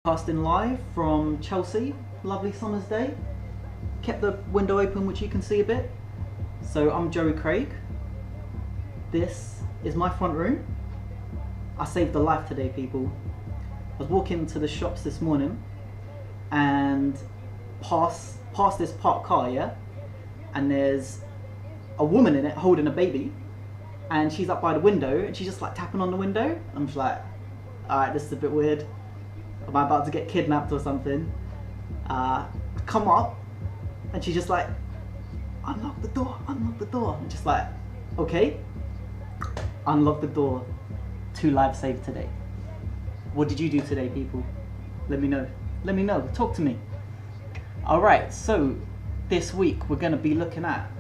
Casting live from Chelsea, lovely summer's day. Kept the window open, which you can see a bit. So I'm Joey Craig. This is my front room. I saved a life today, people. I was walking to the shops this morning and past this parked car, yeah? And there's a woman in it holding a baby, and she's up by the window and she's just like tapping on the window. I'm just like, alright, this is a bit weird. Am I about to get kidnapped or something? I come up and she's just like, unlock the door, unlock the door. I'm just like, okay, unlock the door. 2 lives saved today. What did you do today, people? Let me know. Let me know. Talk to me. Alright, so this week we're going to be looking at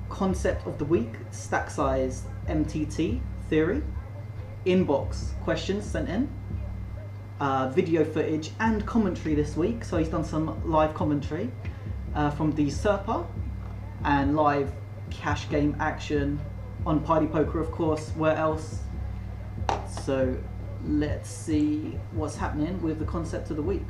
concept of the week, stack size MTT theory, inbox questions sent in, video footage and commentary this week. So he's done some live commentary from the Serpa and live cash game action on Party Poker, of course. Where else? So let's see what's happening with the concept of the week.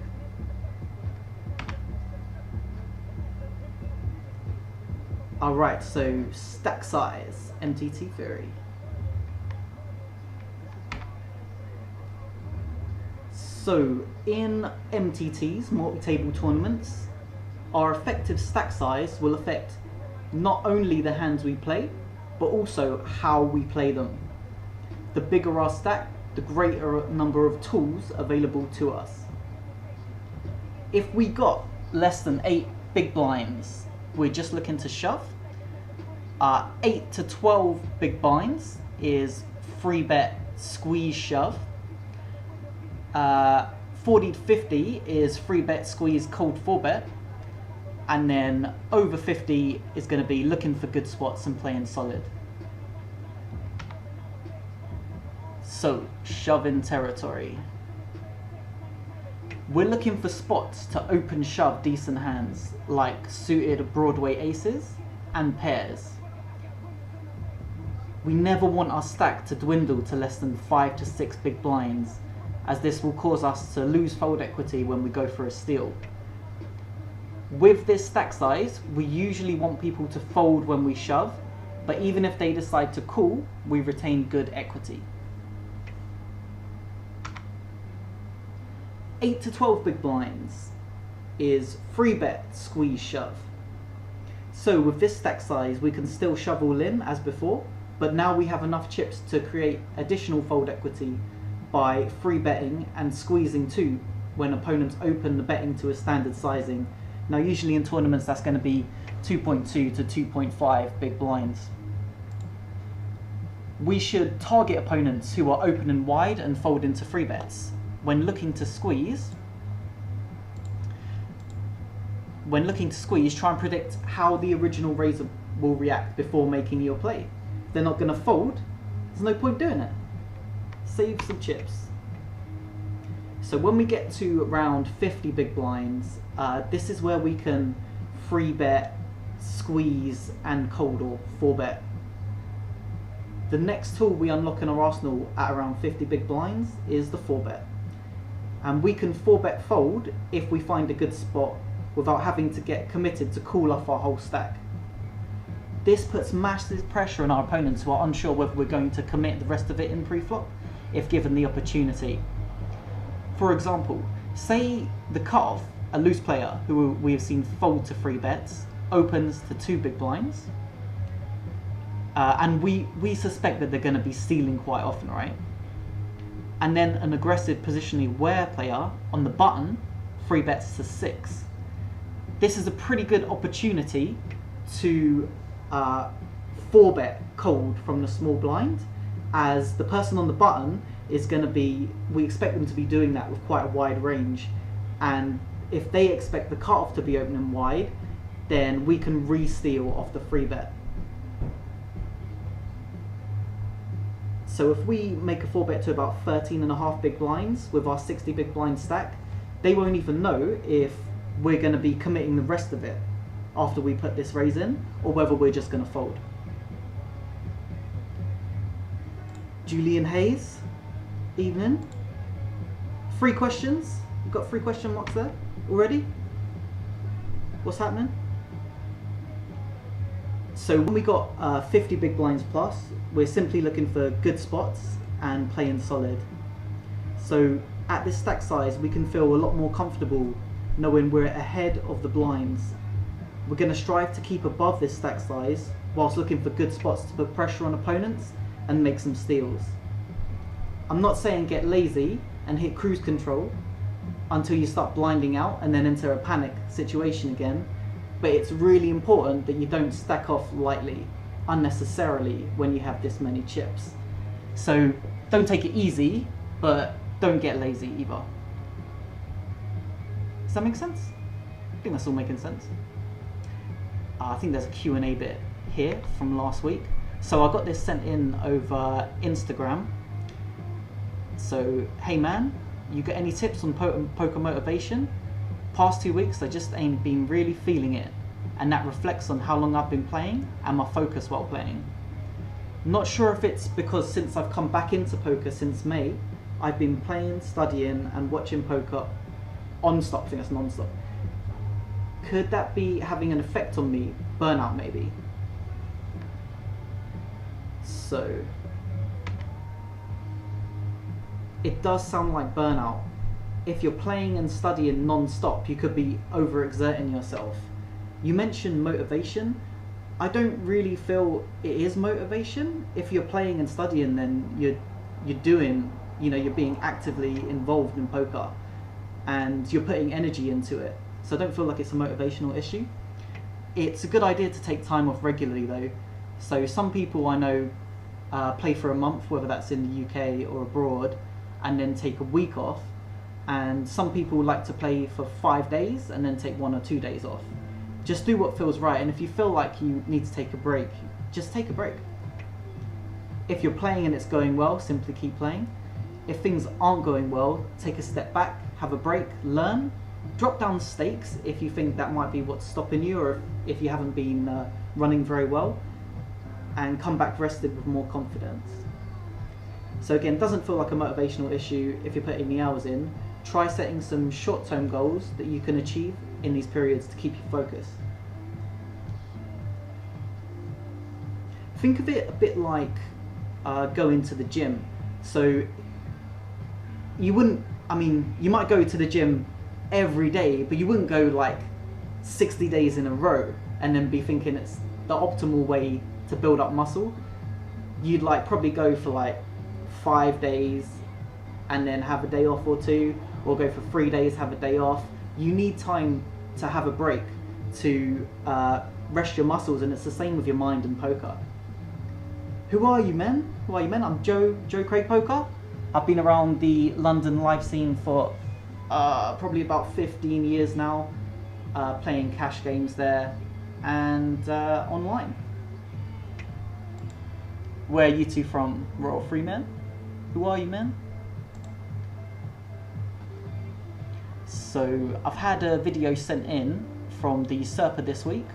Alright, so stack size MTT theory. So in MTTs, multi-table tournaments, our effective stack size will affect not only the hands we play, but also how we play them. The bigger our stack, the greater number of tools available to us. If we got less than 8 big blinds, we're just looking to shove. 8 to 12 big blinds is free bet, squeeze, shove. 40 to 50 is free bet, squeeze, cold 4-bet, and then over 50 is going to be looking for good spots and playing solid. So, shove-in territory. We're looking for spots to open shove decent hands, like suited Broadway aces and pairs. We never want our stack to dwindle to less than 5 to 6 big blinds, as this will cause us to lose fold equity when we go for a steal. With this stack size, we usually want people to fold when we shove, but even if they decide to call, we retain good equity. 8 to 12 big blinds is free bet, squeeze, shove. So with this stack size, we can still shove all in as before, but now we have enough chips to create additional fold equity by free betting and squeezing too when opponents open the betting to a standard sizing. Now usually in tournaments that's going to be 2.2 to 2.5 big blinds. We should target opponents who are opening wide and fold into free bets. When looking to squeeze, try and predict how the original raiser will react before making your play. If they're not going to fold, there's no point doing it. Save some chips. So when we get to around 50 big blinds, this is where we can free bet, squeeze, and cold or 4-bet. The next tool we unlock in our arsenal at around 50 big blinds is the 4-bet. And we can 4-bet fold if we find a good spot without having to get committed to call off our whole stack. This puts massive pressure on our opponents who are unsure whether we're going to commit the rest of it in pre-flop if given the opportunity. For example, say the cutoff, a loose player who we have seen fold to free bets, opens to 2 big blinds, and we suspect that they're going to be stealing quite often, right? And then an aggressive positionally aware player on the button free bets to 6. This is a pretty good opportunity to 4-bet cold from the small blind, as the person on the button is going to be, we expect them to be doing that with quite a wide range, and if they expect the cutoff to be opening wide, then we can re-steal off the free bet. So if we make a 4-bet to about 13.5 big blinds with our 60 big blind stack, they won't even know if we're going to be committing the rest of it after we put this raise in, or whether we're just going to fold. Julian Hayes, evening. 3 questions. You've got 3 question marks there already. What's happening? So when we got 50 big blinds plus, we're simply looking for good spots and playing solid. So at this stack size, we can feel a lot more comfortable knowing we're ahead of the blinds. We're going to strive to keep above this stack size whilst looking for good spots to put pressure on opponents and make some steals. I'm not saying get lazy and hit cruise control until you start blinding out and then enter a panic situation again, but it's really important that you don't stack off lightly, unnecessarily, when you have this many chips. So don't take it easy, but don't get lazy either. Does that make sense? I think that's all making sense. I think there's a Q&A bit here from last week. So I got this sent in over Instagram. So, hey man, you got any tips on poker motivation? Past 2 weeks I just ain't been really feeling it, and that reflects on how long I've been playing and my focus while playing. Not sure if it's because since I've come back into poker since May, I've been playing, studying and watching poker on-stop. I think that's non-stop. Could that be having an effect on me? Burnout maybe? So it does sound like burnout. If you're playing and studying non-stop, you could be overexerting yourself. You mentioned motivation. I don't really feel it is motivation. If you're playing and studying, then you're doing, you're being actively involved in poker and you're putting energy into it. So I don't feel like it's a motivational issue. It's a good idea to take time off regularly though. So some people I know play for a month, whether that's in the UK or abroad, and then take a week off. And some people like to play for 5 days and then take 1 or 2 days off. Just do what feels right, and if you feel like you need to take a break, just take a break. If you're playing and it's going well, simply keep playing. If things aren't going well, take a step back, have a break, learn, drop down stakes if you think that might be what's stopping you, or if you haven't been running very well, and come back rested with more confidence. So again, it doesn't feel like a motivational issue if you're putting the hours in. Try setting some short-term goals that you can achieve in these periods to keep you focused. Think of it a bit like going to the gym. So you might go to the gym every day, but you wouldn't go like 60 days in a row and then be thinking it's the optimal way to build up muscle. You'd probably go for 5 days and then have a day off or 2, or go for 3 days, have a day off. You need time to have a break to rest your muscles, and it's the same with your mind and poker. Who are you, men? Who are you, men? I'm Joe Craig Poker. I've been around the London live scene for probably about 15 years now, playing cash games there and online. Where are you two from? Royal Free Men? Who are you, men? So I've had a video sent in from the Serper this week.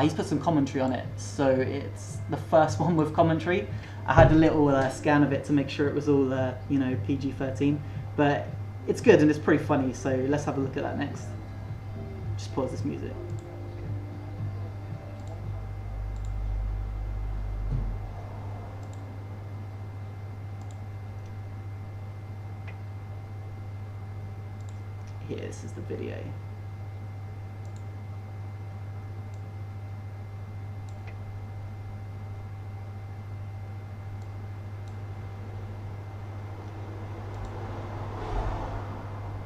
He's put some commentary on it, so it's the first one with commentary. I had a little scan of it to make sure it was all PG-13, but it's good and it's pretty funny, so let's have a look at that next. Just pause this music. Here, this is the video.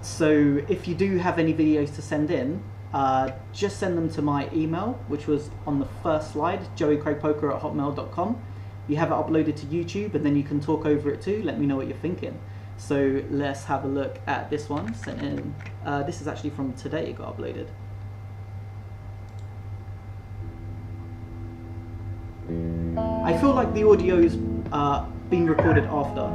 So if you do have any videos to send in, just send them to my email, which was on the first slide, joeycraigpoker@hotmail.com. You have it uploaded to YouTube, and then you can talk over it too. Let me know what you're thinking. So let's have a look at this one sent in. This is actually from today, it got uploaded. I feel like the audio's been recorded after.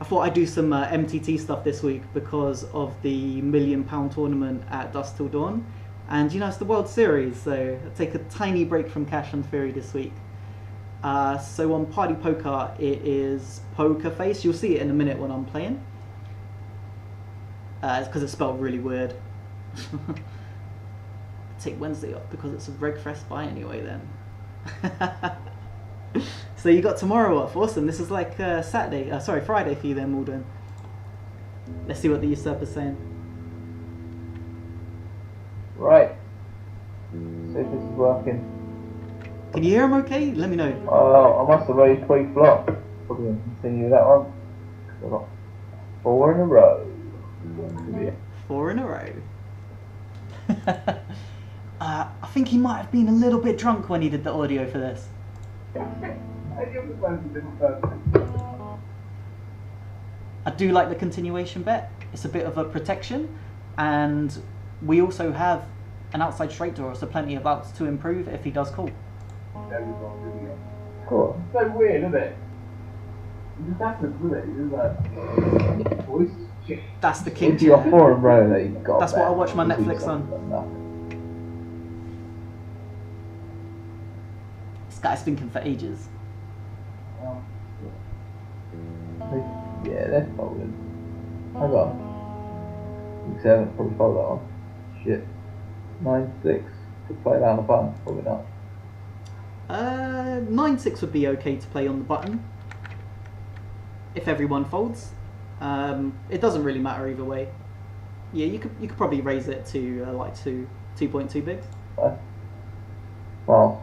I thought I'd do some MTT stuff this week because of the £1 million tournament at Dusk Till Dawn, And you know, it's the World Series, so I'll take a tiny break from cash and theory this week. So on Party Poker, it is Poker Face. You'll see it in a minute when I'm playing. It's because it's spelled really weird. Take Wednesday off because it's a reg fresh buy anyway then. So you got tomorrow off, awesome. This is like Friday for you then, Malden. Let's see what the usurper's saying. Right. See if this is working. Can you hear him okay? Let me know. I must have raised 3 flops. Probably going to continue that one. I've got 4 in a row. 4 in a row. I think he might have been a little bit drunk when he did the audio for this. I do like the continuation bet. It's a bit of a protection, and we also have an outside straight draw, so plenty of outs to improve if he does call. Cool. It's so weird, isn't it? It just happens, doesn't it? It's like, that's the king. If you're 4 in a row, that you've got. That's what I watch my Netflix on. This guy's thinking for ages. Yeah, they're folding. Hang on. 7, probably fold that one. Shit. 9-6. To play down the button, probably not. 9-6 would be okay to play on the button if everyone folds. It doesn't really matter either way. Yeah, you could probably raise it to like 2.2 bigs. Fast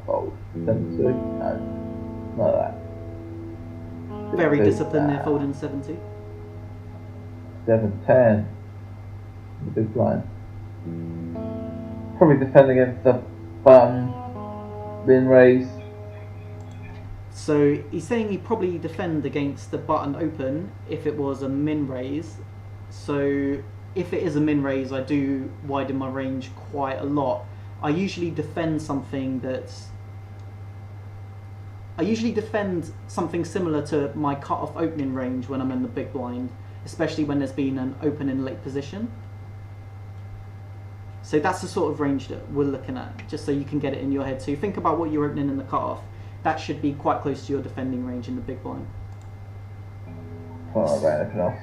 fold. 7-2. No, not that. Very disciplined there, folding 70. 7-10. The big blind. Probably defend against the button. Been raised. So he's saying he'd probably defend against the button open if it was a min raise. So if it is a min raise, I do widen my range quite a lot. I usually defend something similar to my cut-off opening range when I'm in the big blind, especially when there's been an open in late position. So that's the sort of range that we're looking at, just so you can get it in your head. So you think about what you're opening in the cut-off. That should be quite close to your defending range in the big blind. Can't about anything else.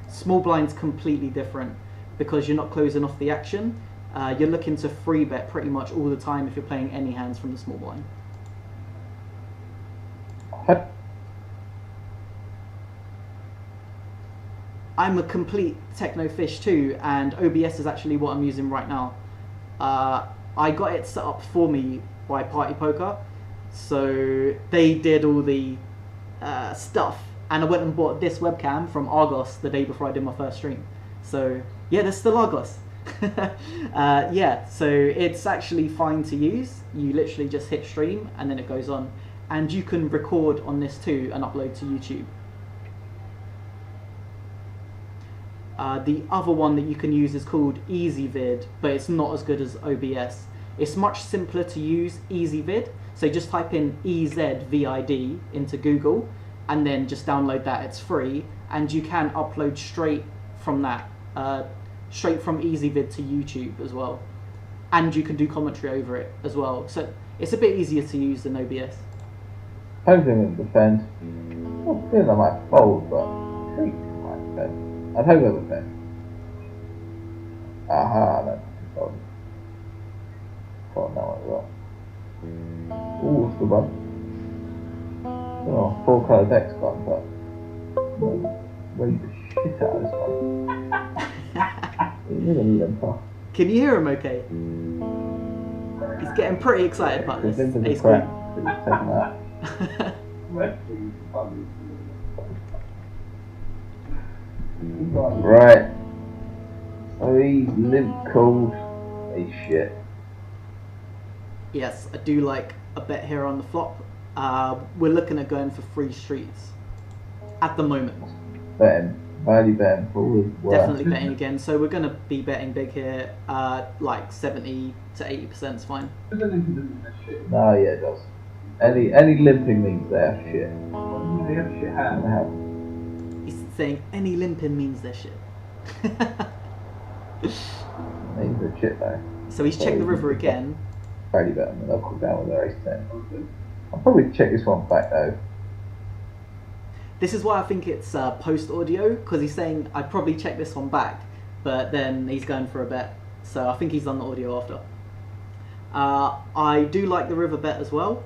Small blind's completely different because you're not closing off the action. You're looking to free bet pretty much all the time if you're playing any hands from the small blind. I'm a complete techno fish too, and OBS is actually what I'm using right now. I got it set up for me by Party Poker, so they did all the stuff, and I went and bought this webcam from Argos the day before I did my first stream. So yeah, there's still Argos. Yeah, so it's actually fine to use. You literally just hit stream and then it goes on, and you can record on this too and upload to YouTube. The other one that you can use is called EasyVid, but it's not as good as OBS. It's much simpler to use EasyVid, so just type in EZVID into Google and then just download that. It's free, and you can upload straight from that, straight from EasyVid to YouTube as well, and you can do commentary over it as well. So it's a bit easier to use than OBS. Hoping it defend. I feel I might fold, but I think I might defend. I'd hope it would defend. Aha, that's fold. Fold now as well. Ooh, it's good one. Oh, 4 colour deck's gone, but raise the shit out of this one. You're gonna need them tough. Can you hear him okay? He's getting pretty excited about this. Ace Queen. Right. So he's limp cold as shit. Yes, I do like a bet here on the flop. We're looking at going for 3 streets at the moment. Betting. Value betting. Definitely betting again. So we're going to be betting big here. Like 70 to 80% is fine. No, yeah, it does. Any limping means they have shit. They have shit hand. He's saying any limping means they're shit. Means they're shit though. He's So he's checked the river again. Brady better than they'll call down with their ace-10. I'll probably check this one back though. This is why I think it's post-audio, because he's saying I'd probably check this one back, but then he's going for a bet. So I think he's done the audio after. I do like the river bet as well.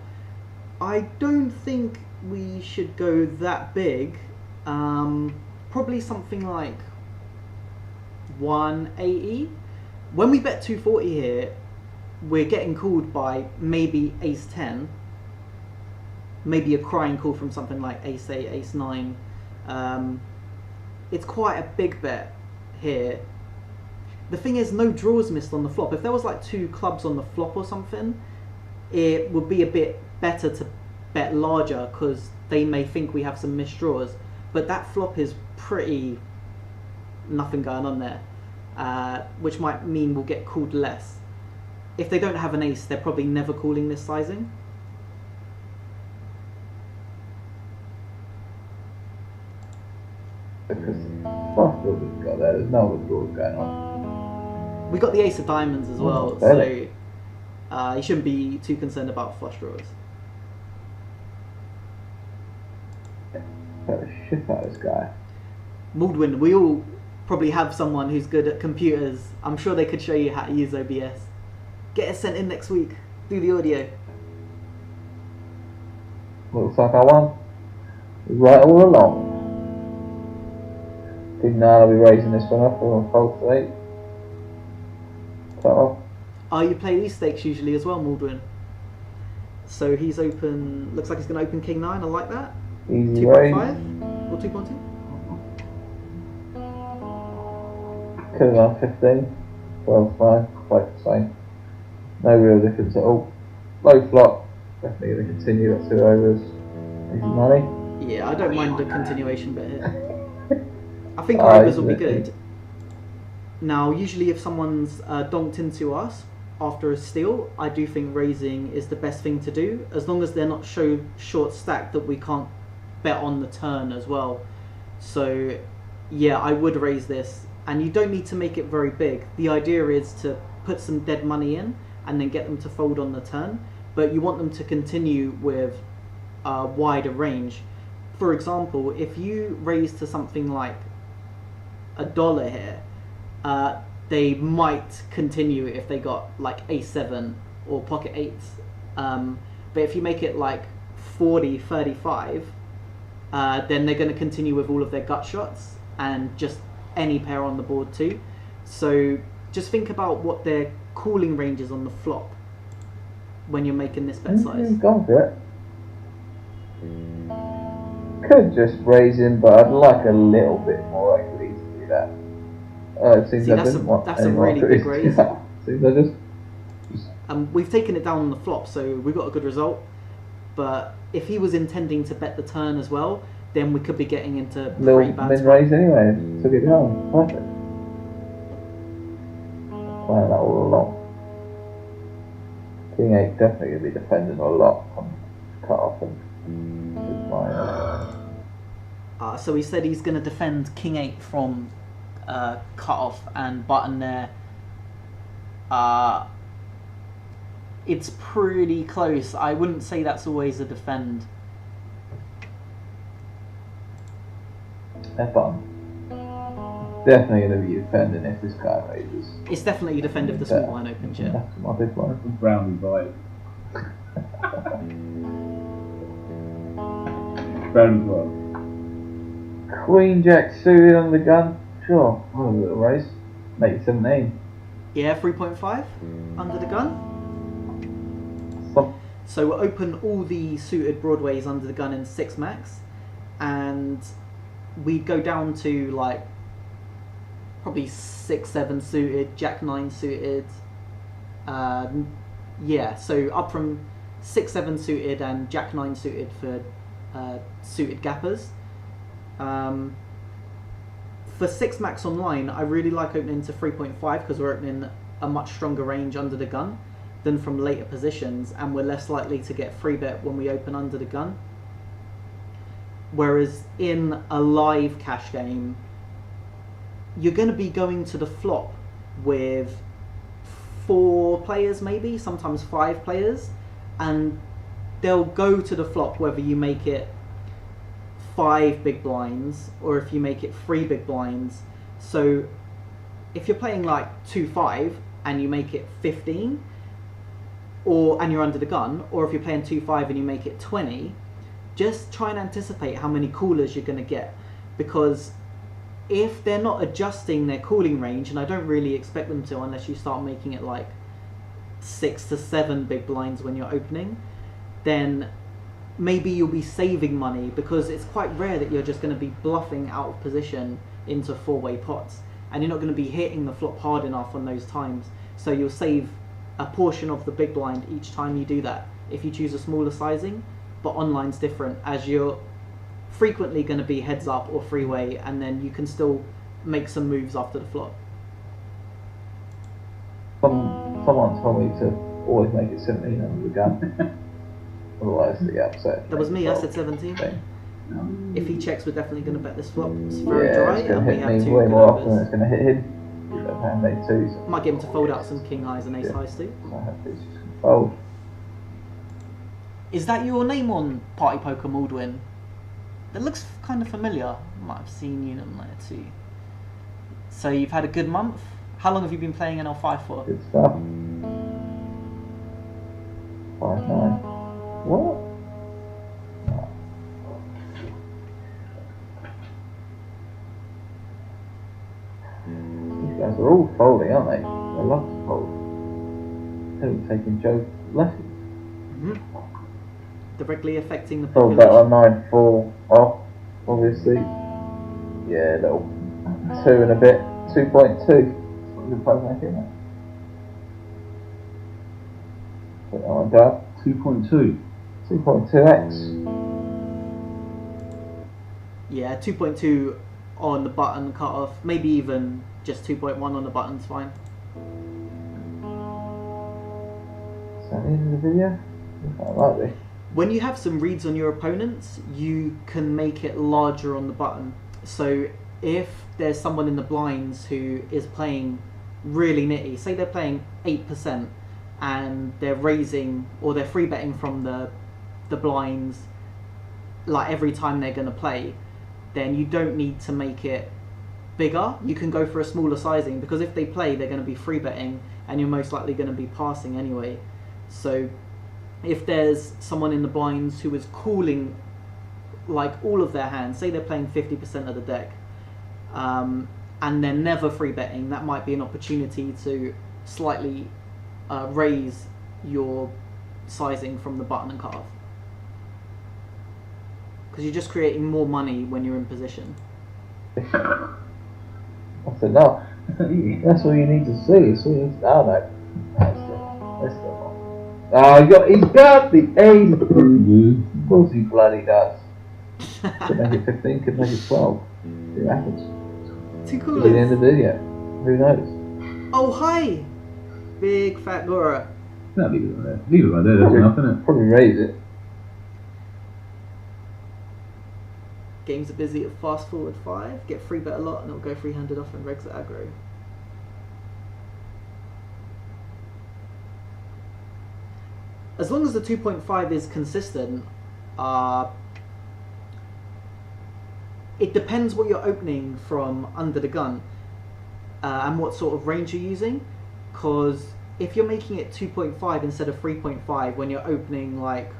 I don't think we should go that big. Probably something like 180. When we bet 240 here, we're getting called by maybe ace 10. Maybe a crying call from something like ace 8, ace 9. It's quite a big bet here. The thing is, no draws missed on the flop. If there was like 2 clubs on the flop or something, it would be a bit better to bet larger because they may think we have some missed draws. But that flop is pretty nothing going on there, which might mean we'll get called less. If they don't have an ace, they're probably never calling this sizing. Because last draw we've got there, there's no other draws going on. We got the ace of diamonds as well, so you shouldn't be too concerned about flush draws. Bet the shit out of this guy. Maldwin, we all probably have someone who's good at computers. I'm sure they could show you how to use OBS. Get it sent in next week. Do the audio. Looks like I won. Right all along. Didn't know I'll be raising this one up or fold to 8. Cut off. Oh, you play these stakes usually as well, Maldwin. So he's open, looks like he's going to open King 9, I like that. Easy raise. 2.5 or 2.2? Could have done 15. 12, fine. Quite the same. No real difference at all. Low flop. Definitely going to continue at 2 overs. Easy money. Yeah, I don't mind the continuation bit here. I think our overs will be good. Now, usually if someone's donked into us after a steal, I do think raising is the best thing to do, as long as they're not short stacked that we can't bet on the turn as well. So, yeah, I would raise this. And you don't need to make it very big. The idea is to put some dead money in and then get them to fold on the turn. But you want them to continue with a wider range. For example, if you raise to something like $1 here, they might continue if they got like ace-7 or pocket 8s. But if you make it like 40, 35, then they're going to continue with all of their gut shots and just any pair on the board too. So just think about what their calling range is on the flop when you're making this bet size. Gone for it. Could just raise him, but I'd like a little bit more equity to do that. It seems See, I didn't want that's any a more really equity. big raise. Seems I just We've taken it down on the flop, so we got a good result. But if he was intending to bet the turn as well, then we could be getting into little pretty bad min spot. raise anyway. Took it down. Perfect. Playing that all along. King 8 definitely going to be defending a lot on cut off and good line. So he said he's going to defend King 8 from cut off and button there. It's pretty close. I wouldn't say that's always a defend. Have fun. Definitely going to be defending if this guy raises. It's definitely a defend if the small line opens, yeah. That's my big one. Brownie vibe. Brownie vibe. Queen Jack suited on the gun. Sure. What a little raise. Make it 17. Yeah, 3.5 under the gun. Some So we'll open all the suited broadways under the gun in 6 max, and we'd go down to like probably 6-7 suited, Jack 9 suited. Yeah, so up from 6-7 suited and Jack 9 suited for suited gappers. For 6 max online, I really like opening to 3.5 because we're opening a much stronger range under the gun than from later positions, and we're less likely to get free bet when we open under the gun. Whereas in a live cash game, you're going to be going to the flop with 4 players maybe, sometimes 5 players, and they'll go to the flop whether you make it 5 big blinds or if you make it 3 big blinds. So if you're playing like 2-5 and you make it 15, and you're under the gun, or if you're playing 2-5 and you make it 20, just try and anticipate how many callers you're going to get, because if they're not adjusting their calling range, and I don't really expect them to unless you start making it like 6 to 7 big blinds when you're opening, then maybe you'll be saving money, because it's quite rare that you're just going to be bluffing out of position into 4-way pots, and you're not going to be hitting the flop hard enough on those times. So you'll save a portion of the big blind each time you do that if you choose a smaller sizing. But online's different, as you're frequently going to be heads up or freeway, and then you can still make some moves after the flop. Someone told me to always make it 17 under the gun. Otherwise they get upset. That was me, I said 17. If he checks, we're definitely going to bet this flop. It's very dry, it's going to and we hit have me 2 way good more often than overs. it's going to hit him. Hand made 2s. Might get him to fold out some king highs and ace highs too. So I have to just fold. Is that your name on Party Poker, Maldwin? That looks kind of familiar. Might have seen you on there too. So you've had a good month. How long have you been playing NL5 for? Good stuff. 5-9. What? These guys are all folding, aren't they? They love to fold. They're taking Joe's lessons. Directly affecting the Fold population. that on 9-4 off, obviously. Yeah, little 2 and a bit. 2.2. Good play making that. Put that on down. 2.2. 2.2x. Yeah, 2.2 on the button cut off. Maybe even just 2.1 on the button's fine. Is that the end of the video? That might be. When you have some reads on your opponents, you can make it larger on the button. So if there's someone in the blinds who is playing really nitty, say they're playing 8% and they're raising or they're free betting from the blinds like every time they're going to play, then you don't need to make it bigger. You can go for a smaller sizing, because if they play, they're going to be free betting and you're most likely going to be passing anyway. So if there's someone in the blinds who is calling like all of their hands, say they're playing 50% of the deck, and they're never free betting, that might be an opportunity to slightly raise your sizing from the button and cut off, because you're just creating more money when you're in position. That's enough. That's all you need to see. It's all you need to... Oh no. That's still not. Oh, he's got the ace. Of course he bloody does. Could make it 15, could make it 12. See what happens. Too Could be the end cool. of the video. Who knows? Oh, hi! Big fat Gora. No, leave it right there. Leave it right there, that's enough, isn't it? Probably raise it. Games are busy at fast forward 5. Get free bet a lot and it'll go 300 off and regs at aggro. As long as the 2.5 is consistent, it depends what you're opening from under the gun and what sort of range you're using. Because if you're making it 2.5 instead of 3.5 when you're opening like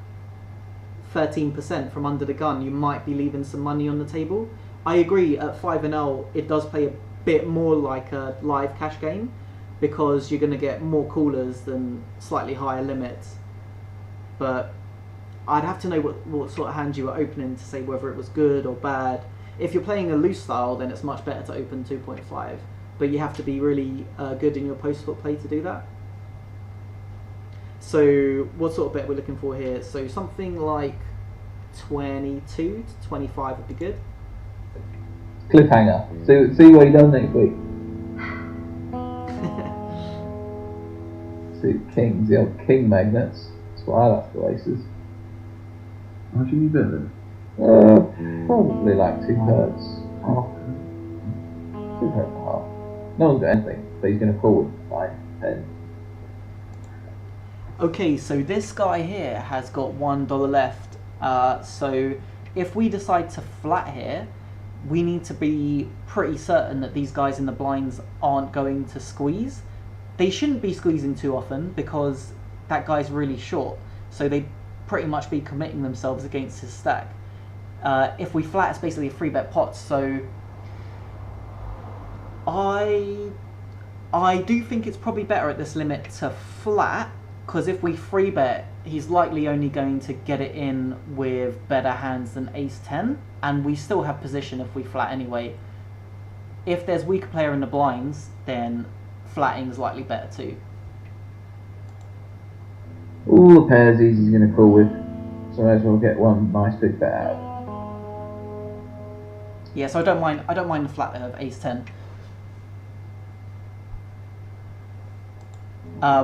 13% from under the gun, you might be leaving some money on the table. I agree, at 5NL it does play a bit more like a live cash game, because you're going to get more callers than slightly higher limits. But I'd have to know what sort of hand you were opening to say whether it was good or bad. If you're playing a loose style, then it's much better to open 2.5, but you have to be really good in your post-flop play to do that. So what sort of bet we're looking for here? So something like 22 to 25 would be good. Cliffhanger. See what he does next week. See kings, the old king magnets. That's what I like for aces. How should you bet then? Probably like 2/3. Half. 2/3 and a half. No one's got anything, but he's going to call with 9, 10. Okay, so this guy here has got $1 left. So if we decide to flat here, we need to be pretty certain that these guys in the blinds aren't going to squeeze. They shouldn't be squeezing too often because that guy's really short. So they'd pretty much be committing themselves against his stack. If we flat, it's basically a 3-bet pot. So I do think it's probably better at this limit to flat, because if we 3-bet, he's likely only going to get it in with better hands than ace-10, and we still have position if we flat anyway. If there's weaker player in the blinds, then flatting is likely better too. All the pairs he's going to call with, so may as well get one nice big bet out. Yeah, so I don't mind the flat there of ace-10.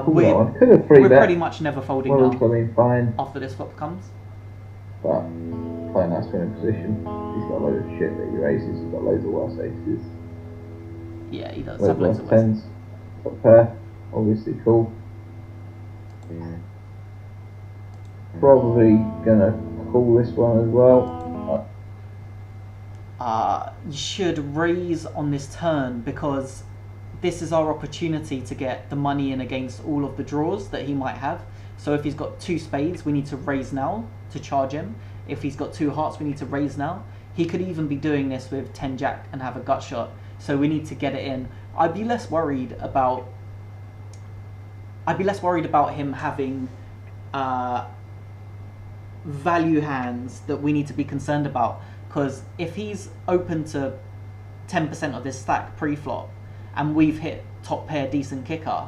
We're pretty much never folding now. I mean, fine. After this flop comes. But playing nice winning position. He's got a load of shit that he raises. He's got loads of worse aces. Yeah, he does. Loads of tens. Top pair, obviously cool. Probably gonna call this one as well. You should raise on this turn, because this is our opportunity to get the money in against all of the draws that he might have. So if he's got 2 spades, we need to raise now to charge him. If he's got 2 hearts, we need to raise now. He could even be doing this with 10 jack and have a gut shot. So we need to get it in. I'd be less worried about him having value hands that we need to be concerned about. Because if he's open to 10% of this stack pre-flop, and we've hit top pair decent kicker,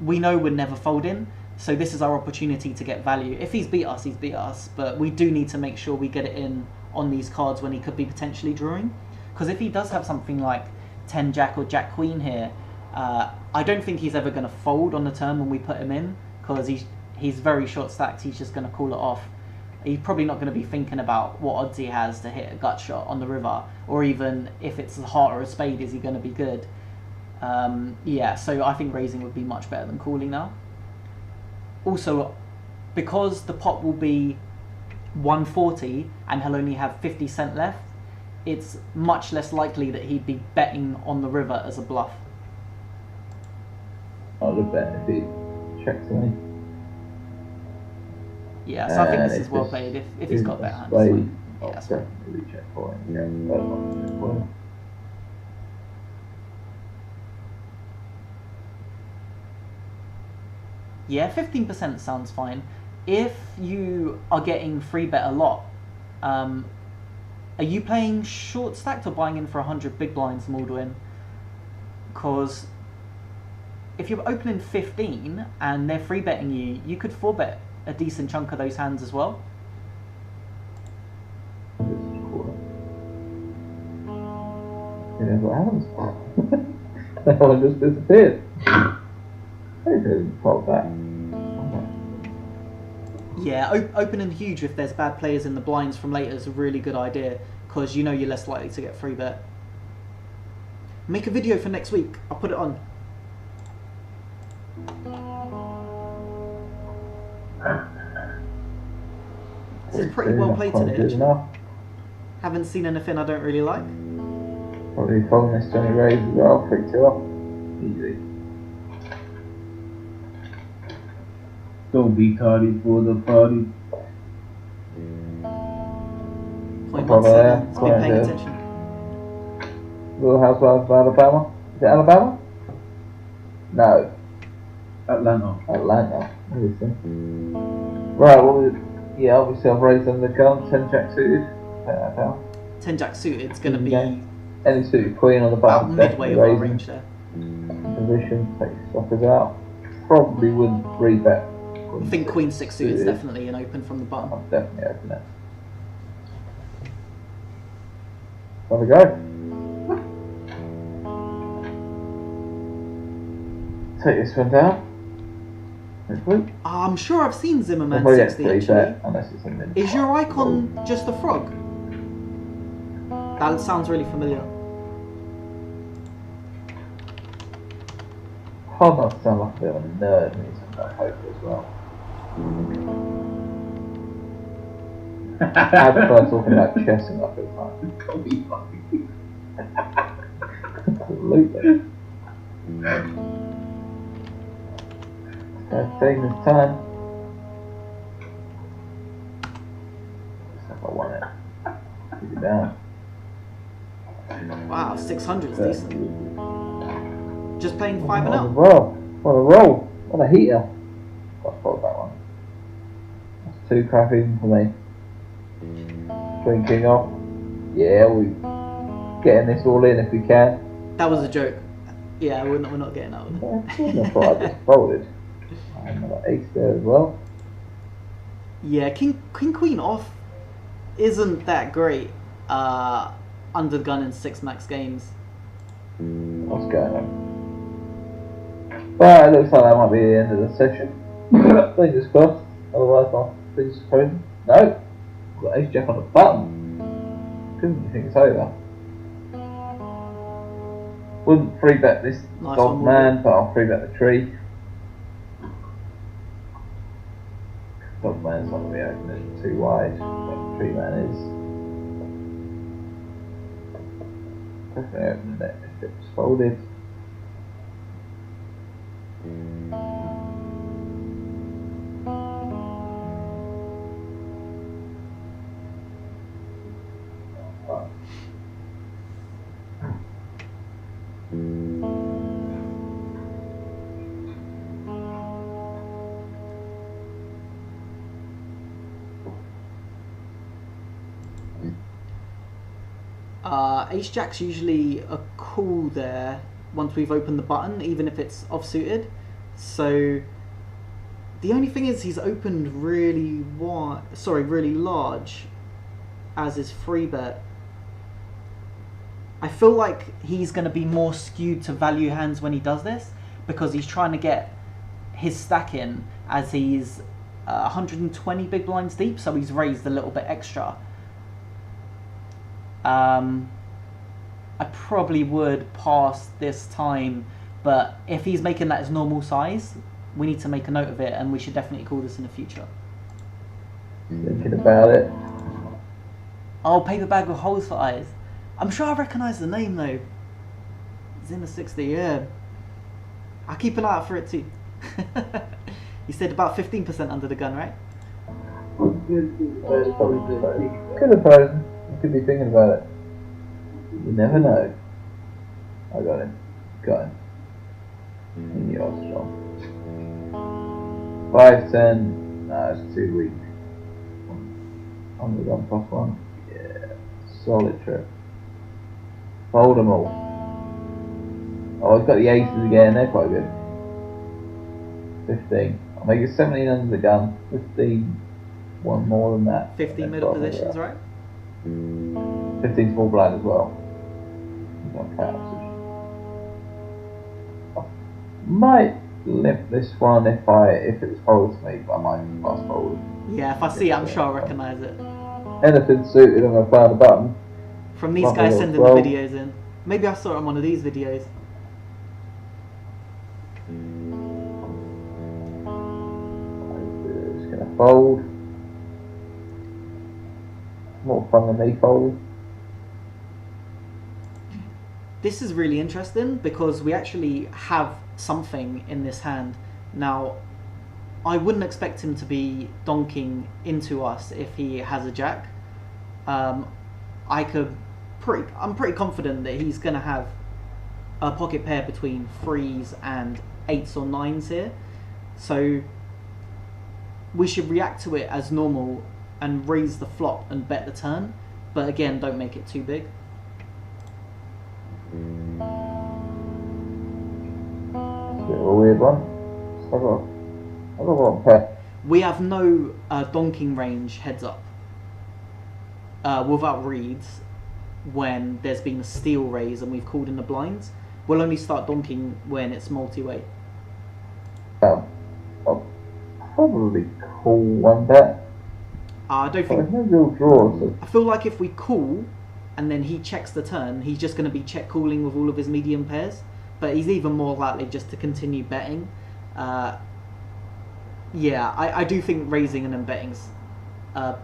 we know we're never folding, so this is our opportunity to get value. If he's beat us, he's beat us, but we do need to make sure we get it in on these cards when he could be potentially drawing. Because if he does have something like 10 jack or jack queen here, I don't think he's ever going to fold on the turn when we put him in, because he's very short stacked. He's just going to call it off. He's probably not going to be thinking about what odds he has to hit a gut shot on the river, or even if it's a heart or a spade, is he going to be good. Yeah, so I think raising would be much better than calling now. Also, because the pot will be 140 and he'll only have 50 cent left, it's much less likely that he'd be betting on the river as a bluff. I would have bet if he checked me. Yeah, so I think this is well played if he's got better hands. Yeah, that's right. Definitely check for him. Yeah, that's not check for him. Yeah, 15% sounds fine. If you are getting 3-bet a lot, are you playing short stacked or buying in for 100 big blinds small to win? Because if you're opening 15 and they're 3-betting you, you could 4-bet a decent chunk of those hands as well. Yeah, what happens? That one just disappeared. I didn't fault that. Yeah, opening huge if there's bad players in the blinds from later is a really good idea, because you know you're less likely to get 3-bet. Make a video for next week. I'll put it on. This is pretty well played today, actually. Haven't seen anything I don't really like. Probably folding this 20 raise as well, 3-2 up. Easy. Don't be tardy for the party. Point 1-7. It's been paying attention. Little Housewives of Alabama. Is it Alabama? No. Atlanta. Atlanta. Right, well, yeah, obviously I've raised on the gun, 10 jack suited. Take that down. 10 jack suited, it's going to be any suited queen on the about button. midway of our range there. Position, take suckers out. Probably wouldn't 3-bet. I think queen 6 suited is definitely an open from the button. I'll definitely open it. There we go. Take this one down. I'm sure I've seen Zimmerman We'll 60 actually. Unless it's something. Is your icon just a frog? That sounds really familiar. Hard not to sound like a bit of a nerd when you talk about poker as well. I prefer talking about chess enough at the time. Can't be funny. Absolutely. Taking his time. Looks like I won it. Keep it down. Wow, 600 is decent. Just playing 5 and What a up. roll. What a roll. What a heater. I fold that one. That's 2 crap even for me. Queen king off. Yeah, we're getting this all in if we can. That was a joke. Yeah, we're not getting out of it. Yeah, I thought I just folded. I have another ace there as well. Yeah, king queen off isn't that great under the gun in 6 max games. What's going on? But it looks like that might be the end of the session. Fingers crossed. Otherwise, I'll be disappointed. No! Got ace jack on the button. Couldn't think it's over. Wouldn't free bet this Nice dog one, man, but I'll free bet the tree. Dog man's not going to be opening too wide, but the tree man is. Definitely opening it if it was folded. Ace Jack's usually a call there once we've opened the button, even if it's off-suited. So the only thing is he's opened really really large as his free bet. I feel like he's going to be more skewed to value hands when he does this, because he's trying to get his stack in as he's 120 big blinds deep, so he's raised a little bit extra. I probably would pass this time, but if he's making that his normal size, we need to make a note of it, and we should definitely call this in the future. Thinking about it. Oh, paper bag with holes for eyes. I'm sure I recognise the name though. It's in the 60, yeah. I'll keep an eye out for it too. You said about 15% under the gun, right? Could have frozen. You could be thinking about it. You never know. I got him. Got him. And you're strong. 5, 10. No, it's too weak. On the gun +1. Yeah. Solid trip. Fold them all. Oh, I've got the aces again. They're quite good. 15. I'll make it 17 under the gun. 15. One more than that. 15 middle positions, right? 15 small blind as well. I might limp this one if it was folded to me, but I might fast forward. Yeah, if I see it, I'm sure I'll recognise it. Anything suited, I'm going to play on the button. From these guys sending the videos in. Maybe I saw it on one of these videos. I'm just going to fold. More fun than me folding. This is really interesting because we actually have something in this hand. Now, I wouldn't expect him to be donking into us if he has a jack. I'm pretty confident that he's going to have a pocket pair between 3s and 8s or 9s here. So we should react to it as normal and raise the flop and bet the turn. But again, don't make it too big. It's a bit of a weird one. I've got one pair. We have no donking range heads up without reads when there's been a steal raise and we've called in the blinds. We'll only start donking when it's multi-way. I'll probably call one bet. I don't There's think. no real draws. So I feel like if we call and then he checks the turn, he's just going to be check calling with all of his medium pairs. But he's even more likely just to continue betting. Yeah, I do think raising and then betting's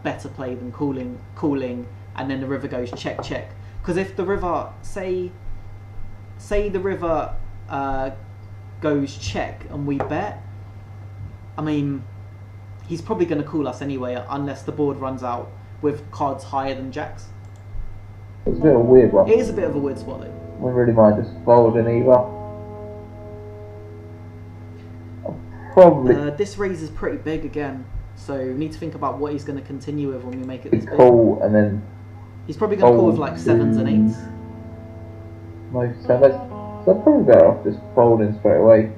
better play than calling, and then the river goes check check. Because if the river say the river goes check and we bet, I mean, he's probably going to call us anyway unless the board runs out with cards higher than jacks. It's a bit of a weird one. It is a bit of a weird spot though. Wouldn't really mind just folding either. Probably this raise is pretty big again, so we need to think about what he's going to continue with when we make it this big. call and then He's probably going to call with like 7s and 8s. most sevens. So I'm probably better off just folding straight away.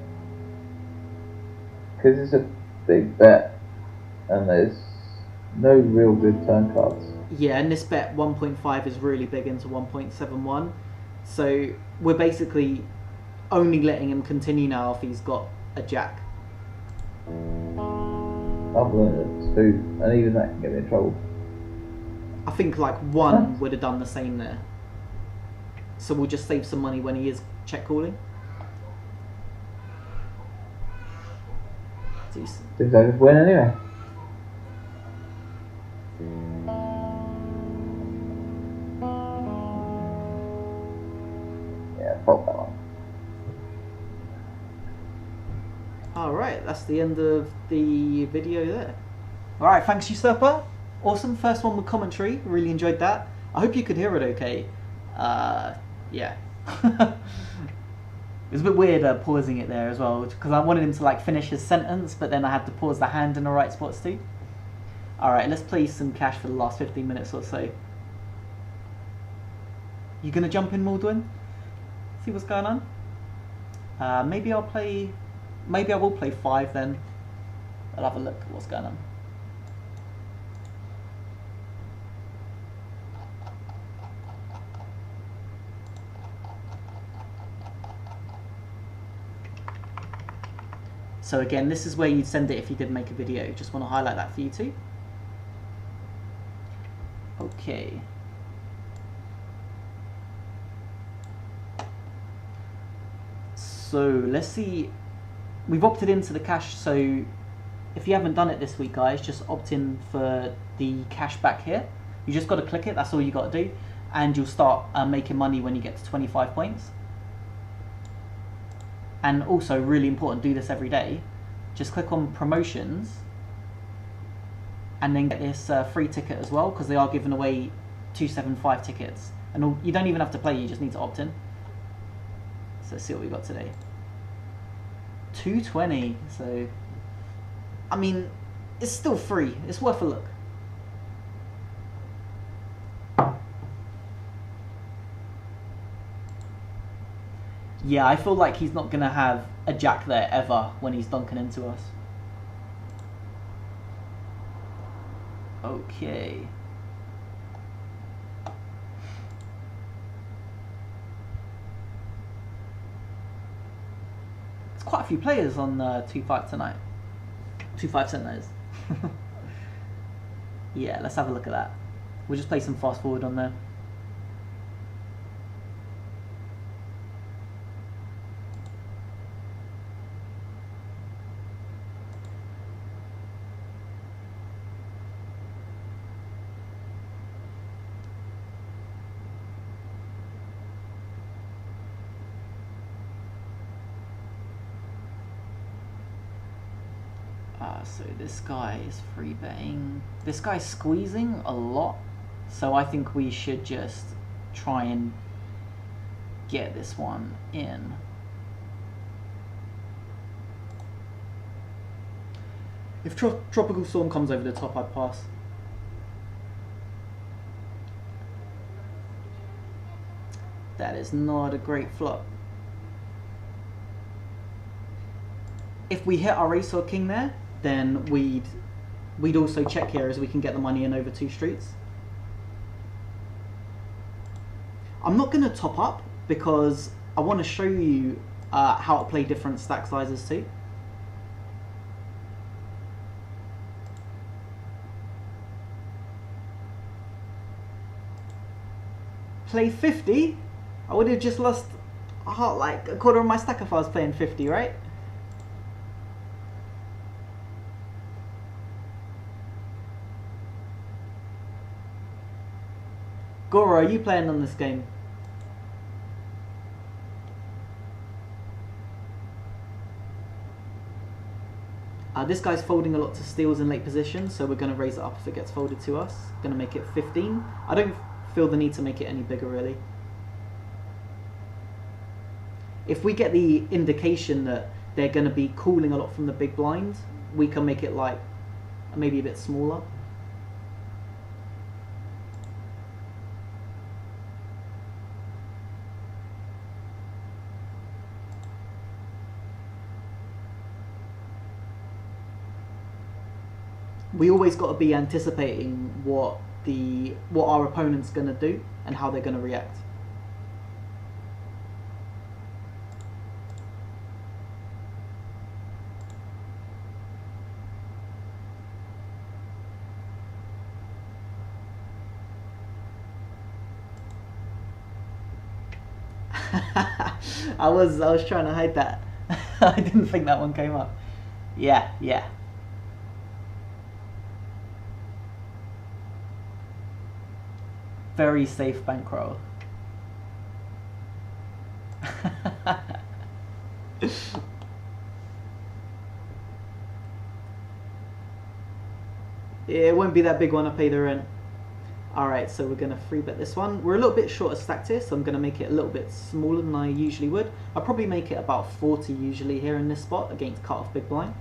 Because it's a big bet and there's no real good turn cards. Yeah, and this bet 1.5 is really big into 1.71. So we're basically only letting him continue now if he's got a jack. I've learned 2, and even that can get me in trouble. I think like 1 would have done the same there. So we'll just save some money when he is check calling. Decent. Seems like just win anyway. Yeah, fold that one. Alright, that's the end of the video there. Alright, thanks Usurper. Awesome, first one with commentary, really enjoyed that. I hope you could hear it okay. Yeah. It was a bit weird pausing it there as well, because I wanted him to like finish his sentence, but then I had to pause the hand in the right spots too. Alright, let's play some cash for the last 15 minutes or so. You gonna jump in, Maldwin? See what's going on? Maybe I will play 5 then. I'll have a look at what's going on. So again, this is where you'd send it if you did make a video. Just want to highlight that for you too. Okay. So let's see. We've opted into the cash, so if you haven't done it this week, guys, just opt in for the cash back here. You just got to click it, that's all you got to do, and you'll start making money when you get to 25 points. And also, really important, do this every day. Just click on promotions and then get this free ticket as well, because they are giving away 275 tickets. And you don't even have to play, you just need to opt in. So let's see what we got today. 220, so I mean, it's still free, it's worth a look. Yeah, I feel like he's not gonna have a jack there ever when he's dunking into us. Okay. Quite a few players on 2-5 tonight. 2-5 centers. Yeah, let's have a look at that. We'll just play some fast forward on there. So this guy is free betting. This guy's squeezing a lot, so I think we should just try and get this one in. If Tropical Storm comes over the top, I'd pass. That is not a great flop. If we hit our ace or king there, then we'd also check here as we can get the money in over 2 streets. I'm not going to top up because I want to show you how to play different stack sizes too. Play 50? I would have just lost like a quarter of my stack if I was playing 50, right? Goro, are you playing on this game? This guy's folding a lot to steals in late position, so we're going to raise it up if it gets folded to us. Going to make it 15. I don't feel the need to make it any bigger, really. If we get the indication that they're going to be calling a lot from the big blind, we can make it like maybe a bit smaller. We always got to be anticipating what our opponent's going to do and how they're going to react. I was trying to hide that. I didn't think that one came up. Yeah. Very safe bankroll. It won't be that big when I pay the rent. Alright, so we're going to free bet this one. We're a little bit short of stacked here, so I'm going to make it a little bit smaller than I usually would. I'll probably make it about 40 usually here in this spot against cut-off big blind.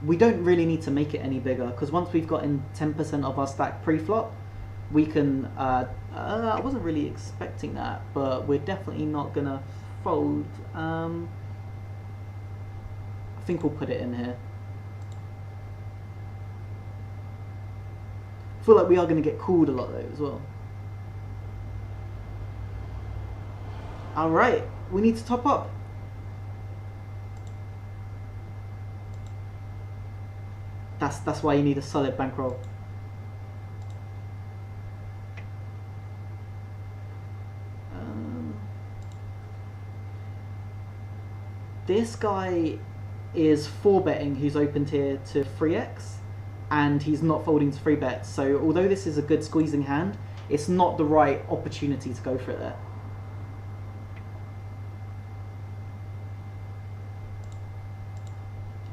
We don't really need to make it any bigger, because once we've gotten 10% of our stack pre-flop, we can... I wasn't really expecting that, but we're definitely not going to fold. I think we'll put it in here. I feel like we are going to get called a lot though as well. Alright, we need to top up. That's why you need a solid bankroll. This guy is 4-betting who's opened here to 3x, and he's not folding to 3-bet. So although this is a good squeezing hand, it's not the right opportunity to go for it there.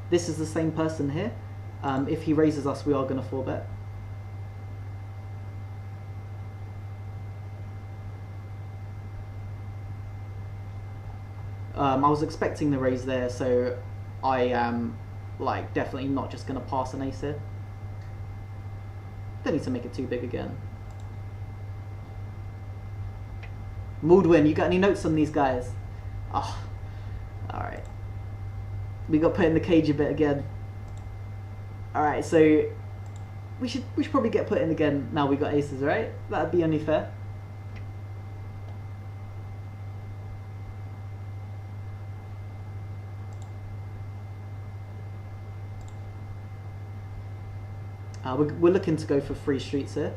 This is the same person here. If he raises us, we are going to 4-bet. I was expecting the raise there, so I am like definitely not just going to pass an ace here. Don't need to make it too big again. Moodwin, you got any notes on these guys? Oh, alright. We got put in the cage a bit again. Alright, so we should probably get put in again now we got aces, right? That'd be only fair. We're looking to go for free streets here.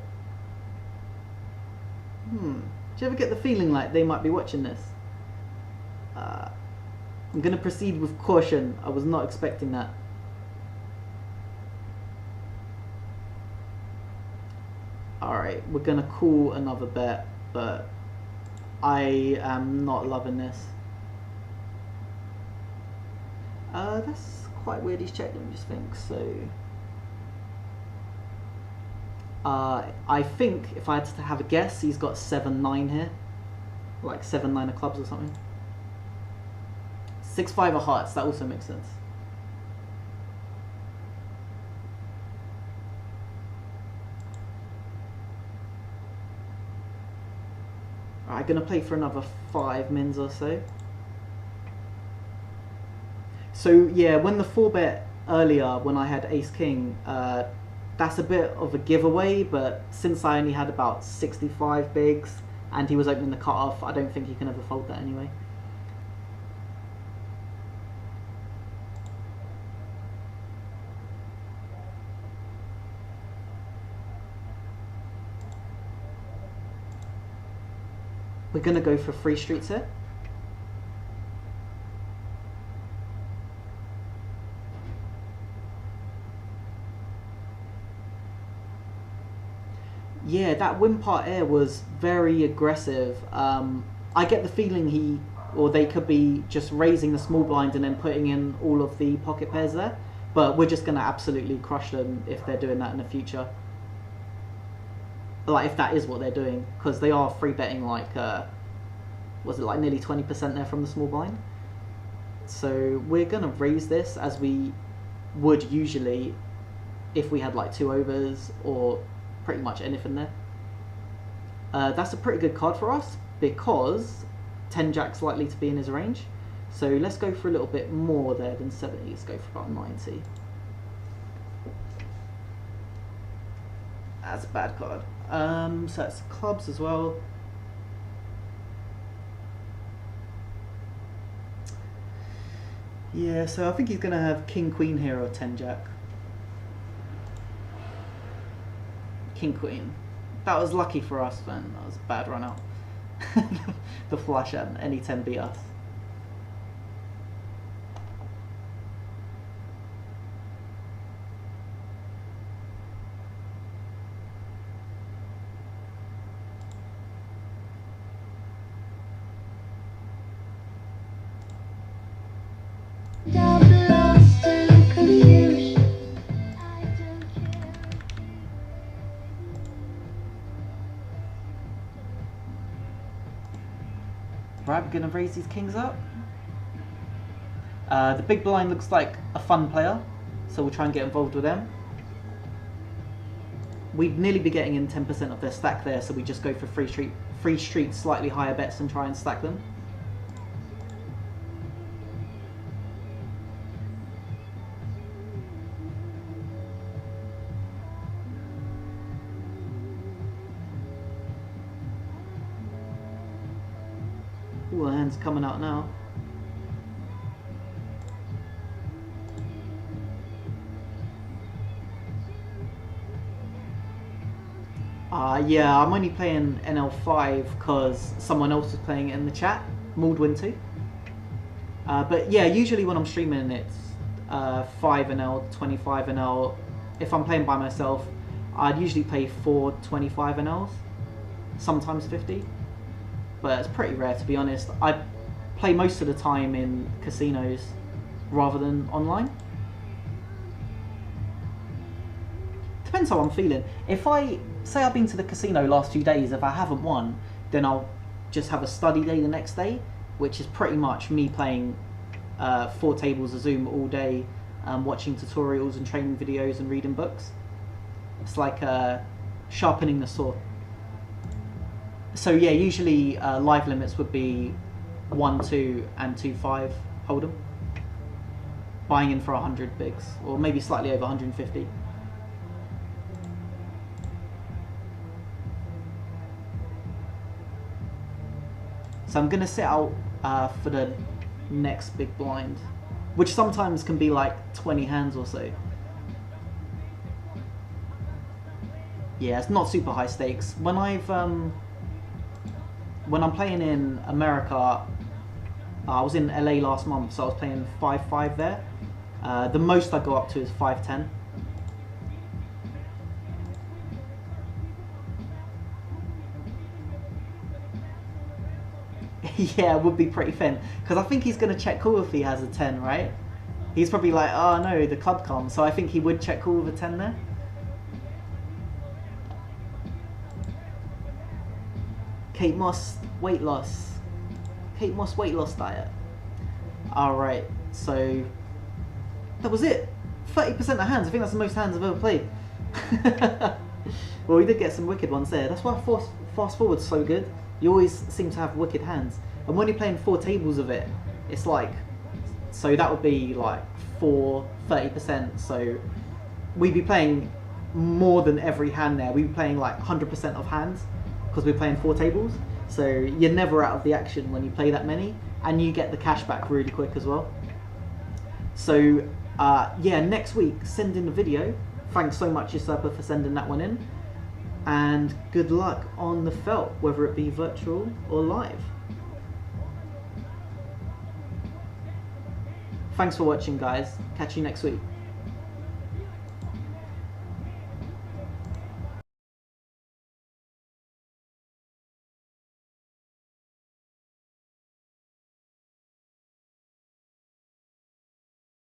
Do you ever get the feeling like they might be watching this? I'm going to proceed with caution. I was not expecting that. Alright, we're going to call another bet, but I am not loving this. That's quite weird he's checked, let me just think. So I think if I had to have a guess, he's got 7-9 here, like 7-9 of clubs or something. 6-5 of hearts, that also makes sense. Alright, gonna play for another 5 mins or so. So yeah, when the 4-bet earlier, when I had ace king, that's a bit of a giveaway, but since I only had about 65 bigs and he was opening the cutoff, I don't think he can ever fold that anyway. We're going to go for free streets here. Yeah, that win part air was very aggressive. I get the feeling they could be just raising the small blind and then putting in all of the pocket pairs there. But we're just going to absolutely crush them if they're doing that in the future. Like, if that is what they're doing. Because they are free betting like, was it like nearly 20% there from the small blind? So we're going to raise this as we would usually if we had like 2 overs or pretty much anything there. That's a pretty good card for us because 10 jack's likely to be in his range. So let's go for a little bit more there than 70. Let's go for about 90. That's a bad card. So that's clubs as well. Yeah, so I think he's going to have king queen here or 10 jack. King queen. That was lucky for us, man. That was a bad run out. The flush and any 10 beat us. Right, we're going to raise these kings up. The big blind looks like a fun player, so we'll try and get involved with them. We'd nearly be getting in 10% of their stack there, so we just go for free street, slightly higher bets and try and stack them. Ooh, the hand's coming out now. Yeah, I'm only playing NL5 because someone else is playing it in the chat, Maldwin2. But yeah, usually when I'm streaming it's 5NL, 25NL. If I'm playing by myself, I'd usually play 4 25NLs, sometimes 50. But it's pretty rare, to be honest. I play most of the time in casinos rather than online. Depends how I'm feeling. If I say I've been to the casino last few days, if I haven't won, then I'll just have a study day the next day, which is pretty much me playing 4 tables of Zoom all day, watching tutorials and training videos and reading books. It's like sharpening the sword. So yeah, usually live limits would be 1, 2 and 2, 5 hold'em. Buying in for 100 bigs, or maybe slightly over 150. So I'm going to sit out for the next big blind, which sometimes can be like 20 hands or so. Yeah, it's not super high stakes. When I'm playing in America, I was in LA last month, so I was playing 5-5 there. The most I go up to is 5-10. Yeah, it would be pretty thin, because I think he's going to check call if he has a 10, right? He's probably like, oh no, the club comes, so I think he would check call with a 10 there. Kate Moss weight loss. Kate Moss weight loss diet. Alright, so that was it. 30% of hands. I think that's the most hands I've ever played. Well, we did get some wicked ones there. That's why fast forward's so good. You always seem to have wicked hands. And when you're playing 4 tables of it, it's like, so that would be like 30%. So we'd be playing more than every hand there. We'd be playing like 100% of hands because we're playing 4 tables. So you're never out of the action when you play that many, and you get the cash back really quick as well. So yeah, next week, send in a video. Thanks so much, Usurper, for sending that one in. And good luck on the felt, whether it be virtual or live. Thanks for watching, guys. Catch you next week.